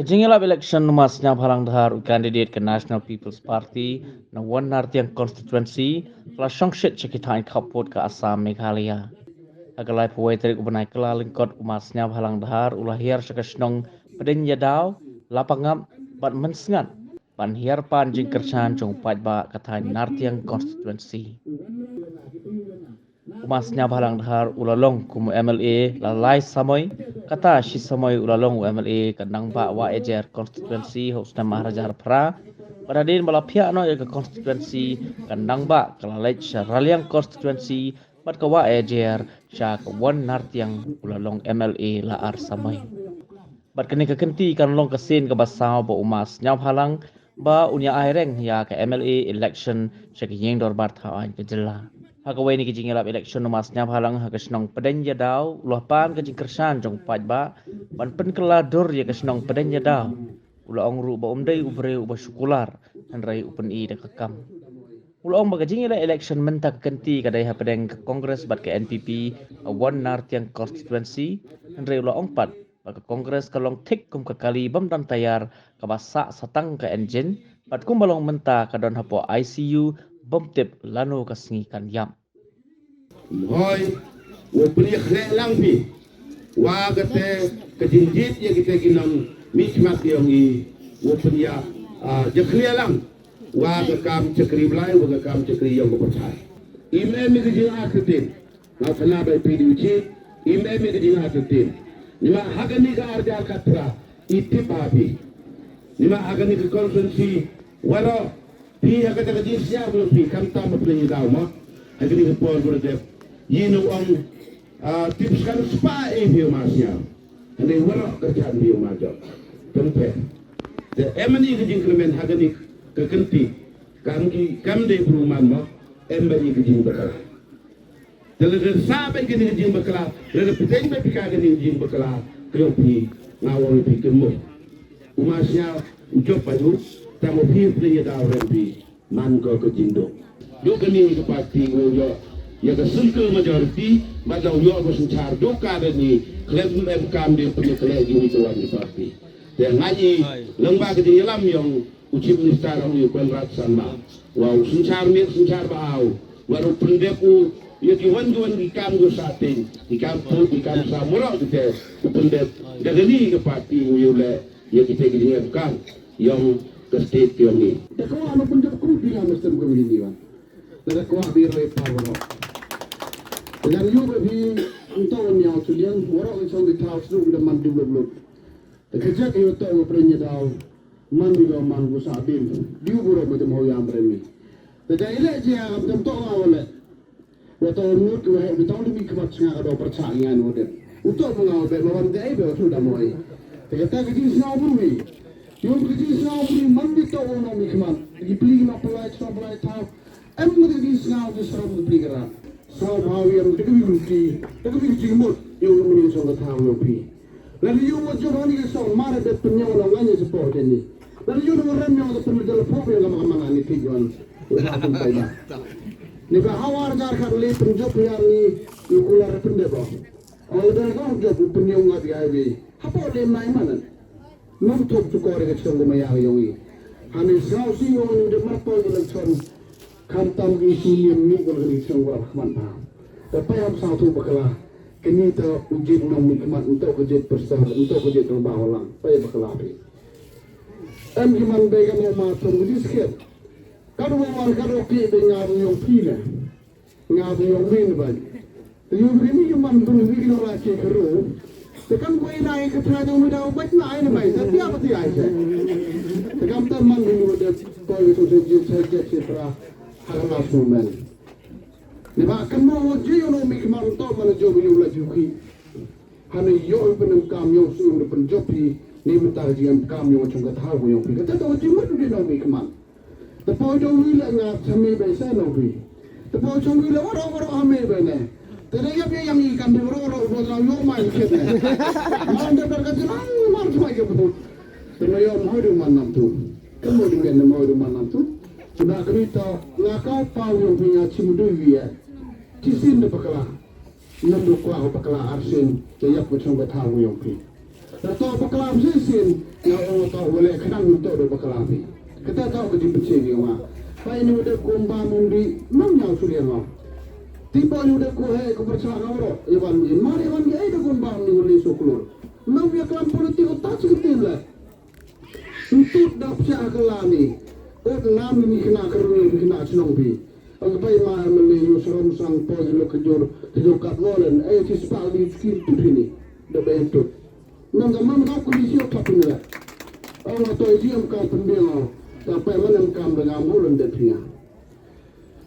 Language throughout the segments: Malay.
Kajingilap election masnya halang dhar candidate ke National People's Party na wan nartiang constituency la shongshit cekitain kaput ke Assam Meghalaya. Agalai pawai tarik ubanai kelaling kot masnya halang dhar ulahir sekasnong pedin yadau lapangam bat mensengat ban hiar pan jing kersan jong pajba katai nartiang constituency. Umasnya halang dhar ulalong kumu MLA lalai samoy kata si samoy ulalong MLA kandang ba wa ejer constituency hosna Maharaja Harpra pada din bala pihak no ke constituency kandang ba kalalai raliang constituency bat ka wa ejer sya ka wan nartiang ulalong MLA la ar samoy bat kini ka kenti kan long kesin ke basau ba umasnya halang ba unya aireng ya ke MLA election sya ke yeng dor bar thawan ke jela. Hagawai ni kijing elap election numasnya halang hagasnong peden yadau ulah pan kijing kersan jong pajba ban pen keladur ya kasnong peden yadau ulah ong ru ba umdai ubre uba syukular dan rai upen I de kekam ulah ong bagajing elap election mentak kenti kadai ha pedeng ke kongres bat ke NPP awan nartiang constituency dan rai ulah ong pat ke kongres kalong tik kum kekali bam dan tayar ke basak satang ke engine bat kum balong menta kadon hapo ICU bomtip lano kasingikan yam. Hoy, wapuni khle lang pi. Wa gate kejinjit ya kita ginang mikmat yang I wapuni ya khle lang. Wa gakam cekri blai wa gakam cekri yang berpercaya. Ime mi gejing akutin. Na kana bai PDUC, ime mi gejing akutin. Nima hagani ga arja katra iti papi. Nima hagani ga konsensi waro pi agak agak jin siap belum pi kam tam pelini tahu mah agak ni kepon berdep yinu ang tips kan spa view masnya ane warok kerjaan view majo tempe the emani ke jing klemen agak ni kekenti kam de perumahan mah emani ke jing bakal telah sampai ke jing bakal telah peteng be pika ke jing bakal kau pi ngawal pi kemu umasnya ucap padu tamu pi pelini tahu rempi man ko ke jindo do kani ke parti yo ya ke sulke majority madau yo ko sunchar do ka ni klem em kam de punya kele gini to wani parti de ngaji lengba ke yelam yang ucip minister ong ko rat sama wa sunchar mi sunchar baau waru pendeku ya ki wan di kam go sating di kam pu di kam samuro ke pendek de gani ke parti yo le ya kita gini kan yang ke state yang ni de ko anu pun de ko bilang mesti ko ini wan de ko biro e pawro dan yo bi untuk ni australian woro so di house room de man develop de kerja ke yo to prenya dau man bi go man go sabin diu buro mo de mo yam remi de ile je am de to awale wato nur ko he bi to mi kmat nga do percaya no de untuk mengaw be lawan de be tu da moi de kata ke di sna bumi yung kiti sna bumi man bi to no mi kmat di pli na pala so pala ta am mo di sna di so mo pli gara so how yam de bi jimut yung mi so ga ta yo pi lalu yung mo jo ni so mara de penyo na nganya support ni lalu yung mo rem yung de penyo de po yo ga mga ni ti yon wala pun tayo ni ka hawar jar ka le penjo yang ni yung ular pende ba all the go jo penyo nga di ai bi hapo le mai manan nom tok tu ko re ke chong ma ya yung I hani sao si yung de mar po de chon kam tam gi si mi ko ni chong wa khman pa tapi am sao tu bakala kini to ujit nom mi khman untuk ujit persar untuk ujit ro ba holang pa ya bakala pi am gi man be ga mo ma tong di sket kadu mo man kadu ki de nga yung pi le nga yung win ba yung ri mi man tu wi ki no la che kru tekan ko ina ke tra jong mi dau bat na ai na mai tapi apa ti ai se tekam ta man ni wo de ko yo so je se tra hala su men ni ba kan mo wo je yo no mi ki man to man jo bi la ju ki hane yo ben kam yo su no pen jo pi ni mu ta ji am kam yo chung ga tha wo yo pi ka ta to ji mu de no mi ki man the point of view la nga chami be sa no pi the point of view la wo ame be ne tere ya pe yang ikan de ro la yo mai ke ne man de ber ka ji man mai ke bu tere yo mo de man nam tu ke mo de ne mo de man nam tu na krita na ka pa yo pi ya chi mu du wi ya chi sin de bakala nam du kwa ho bakala arsin ke ya ko chung ga tha wo yo pi Tahu bakalam sesin, yang orang tahu boleh kenang untuk do bakalam ni. Kita tahu kerja becik ni orang. Pai ni udah kumba mundi, mang yang sulian orang. Tiba ni udah kuhe kepercayaan orang. Iwan ni, mari Iwan ni ada kumba ni boleh sukulur. Mang dia kelam politik otak seketil lah. Untuk dapat kelam ni, nam ni kena kerunyi kena senang pi. Ang pai ma meli seram sang pos lo kejor kat volen. Tispa di skill tu ni. Dah bentuk. Nang zaman kau kondisi apa ni lah. Orang tu dia kau pendiam. Sampai mana kam dengan bulan depan.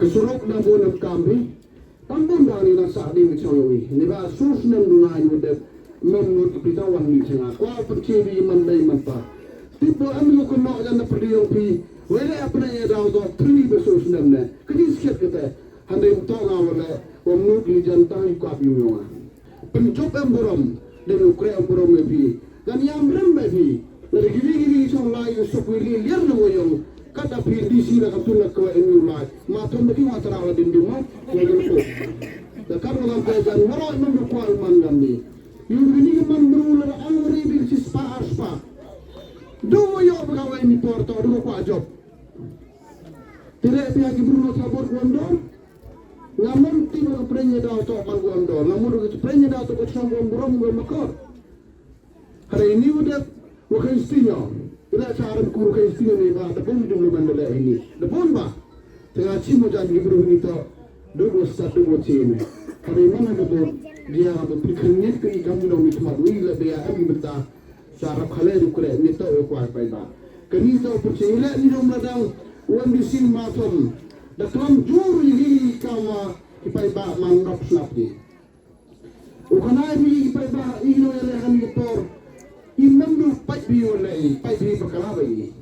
Kesuruk dan bulan kami. Tambun dari nasa di macam ni. Ni bah sus nem dunai muda. Menurut pitawan ni cina. Kau percaya mandai manpa. Tiba ambil kena jangan perdiam pi. Wala apa yang dah tu tri besus nem ne. Kini sikit kita. Handai utang awal le. Wamnut li jantan ikap yuwa. Pencop emburam. Dan ukre emburam pi. Dan yang rembe pi. Dari gini isang lain sepuluh liar na woyong kata pilih sila katulak ko enu lai matong bagi matarawa din dimo ngayon po dakar ng kajan wala man rukwal man gami yung gini man brula ang ribil si spa do yo bagaway ni porto do ko job tire biya gibruno sabor gondor ngamun tino ko prenya daw to man gondor ngamun ko prenya daw to ko sambon burom go makor hari ini udah Wakai istinya, bila cara berkuru kai istinya ni bah, dapun jumlah bandar ini, dapun bah, tengah cimu jangan gibru ni to, dua satu dua cina. Hari mana dapun dia berfikirnya ke kamu dah mikmat, wila dia abi berta, cara khalai dukule ni to kuat pada. Kini to percaya ni dom ladang, wan di sini matom, dalam juru ini kama kipai bah mangrap snap ni. Ukanai ni kipai bah ino yang lehan gitor. Imam lu fight biu lagi, fight biu berkala lagi.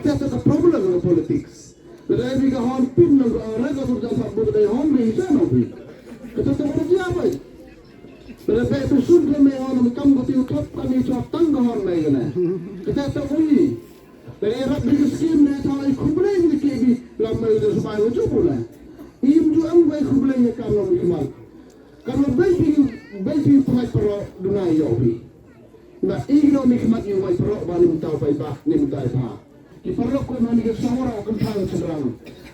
That's the problem of politics. Kalau mereka hampir nak orang tu jangan buat dia hampir sana pun. Kita tak boleh siapa. Kalau mereka tu suruh mereka orang kamu tu top kami cakap tangga orang mereka ni. Kita tak boleh. Dari Arab mereka skim ni tahu ikut boleh ni kebi lama itu supaya lucu pula. Im tu ambai ikut boleh ni kamu mikmal. Kalau bayi fight pro dunia yobi. Nah, igno mikmat yung may perok ba ni mutaw pa iba, ni mutaw pa. Iparok ko na ni kasawara kung tayo sa drang.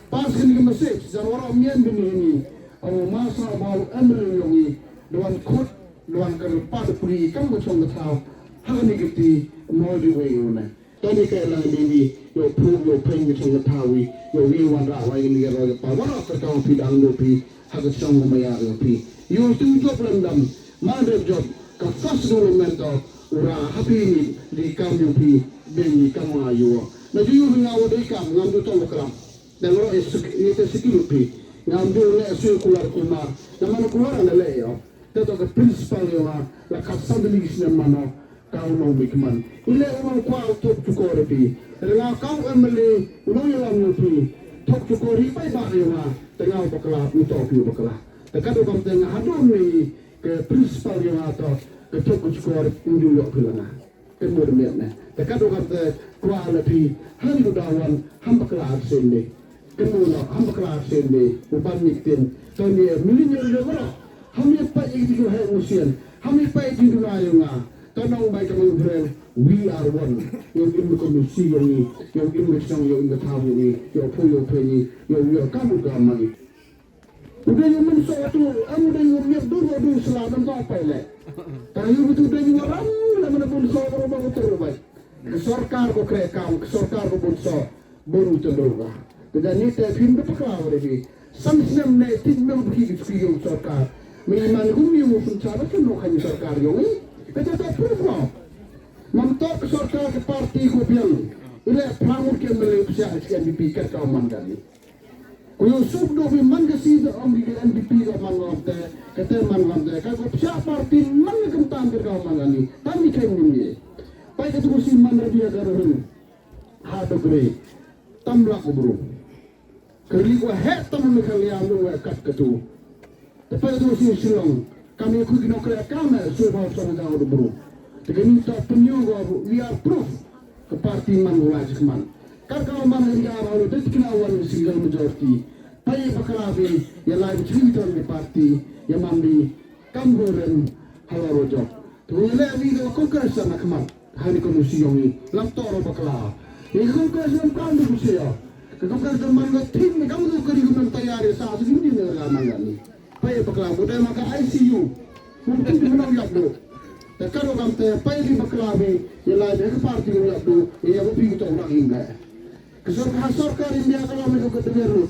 Pas ka ni message, zawara miyan binihini. Ang masa mau emre yung i, doan kot, doan karupad puri, kang gutsong gataw, haga ni giti, mo di way yun na. Tani kaya lang bibi, yung prove yung peng gutsong gatawi, yung iwan rawa yung nigaro pa. Wala ka kang pidang lupi, haga siyang umayari lupi. Yung job lang dam, mother job, ka-fast dulu mental, ura happy ni di kamu pi bengi kamu ayu na diu ngawo de kam ngam du tong kram dan ro ni te sikilu pi ngam du le circular kuma na man kuara na le yo te to ka principal yo la kasam de ligis na mano kau no bikman ile umang kwa to ko re pi la kau emle no yo lam pi to ko ri pai ba yo na te ngau bakla ni to pi bakla te ka do kam te ngadu ni ke principal yo to ketuk skor undu yok pilana kemur miat na dekat orang te kuala pi hari udawan hamba kelar sende kemur hamba kelar sende uban niktin tani milenial jawara hamnya pa itu hai musian hamnya pa itu dunayunga tanong bai kamang brand we are one yung in komisi yung in mesang yung in tahu ni yung puyo penyi yung kamu gamai udah yung menso tu amu dah yung miat dulu seladan tu apa le tayo betul dah yung orang mana pun so berubah betul baik sarkar ko krekam sarkar ko bunso boru tendurga dan ni te film berpakau lagi samsam ne tin mem bagi yung sarkar memang gumi yung funcara kan no kan sarkar yung kita tak perlu mentok sarkar ke parti ko biang ile pramur ke melepsia sekian dipikat kau mandali Kuyo subdo bi man kasi da ang di NDP da man ngante kete man ngante ka ko siya party man kam tambir ka man ani tami kay ni pai ka tu si man rabia da rin ha do gre tamla ko bro kali ko he tam mi kali am do kat katu te pai tu si silong kami ku gino kre kama so ba so da do bro te kini ta penyo go we are proof ke party man wajib man kakao man hindi araw do tikinawan single majority pai bakalabi ya lai cerita di parti ya mambi kamburen halarojo Tunggu video kongres sama kemat hari komisi yang ini laptop bakla. Ini kongres yang kan tu saya. Kongres teman kat tim ni kamu tu kerja tayar saat ini ni lama ni. Payah bakla budaya maka ICU. Mungkin di mana lihat tu. Kalau kamu payah di bakla ni, yang lain yang parti lihat tu, yang aku pergi tu orang Inggeris. Kesorkan India kalau mereka kedengar lu.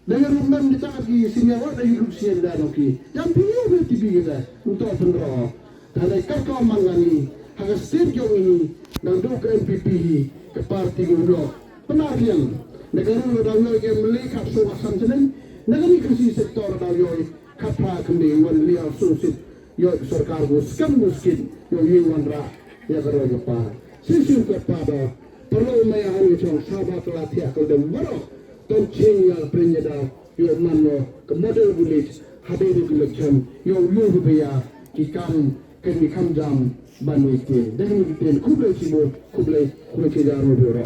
Dengan rumah kita lagi sini awak dah hidup siang dah okey. Yang biar berarti biar untuk pendera. Dan kalau mangani harga setiap ini dan dua ke MPP ke parti guru. Benar yang negara dah yang melihat suasana sini. Negara ini kasih sektor dah yang kata kemudian wan lihat susit. Yo sarkar go skam miskin yo yewan ra ya karo pa. Sisi kepada perlu mayang itu sahabat latih akal dan baru dan cengya penyeda yo mano ke model bulit hadir di lekam yo rubaya ikan kami jam banu itu dengan itu kublai sibo kublai kejaran biro.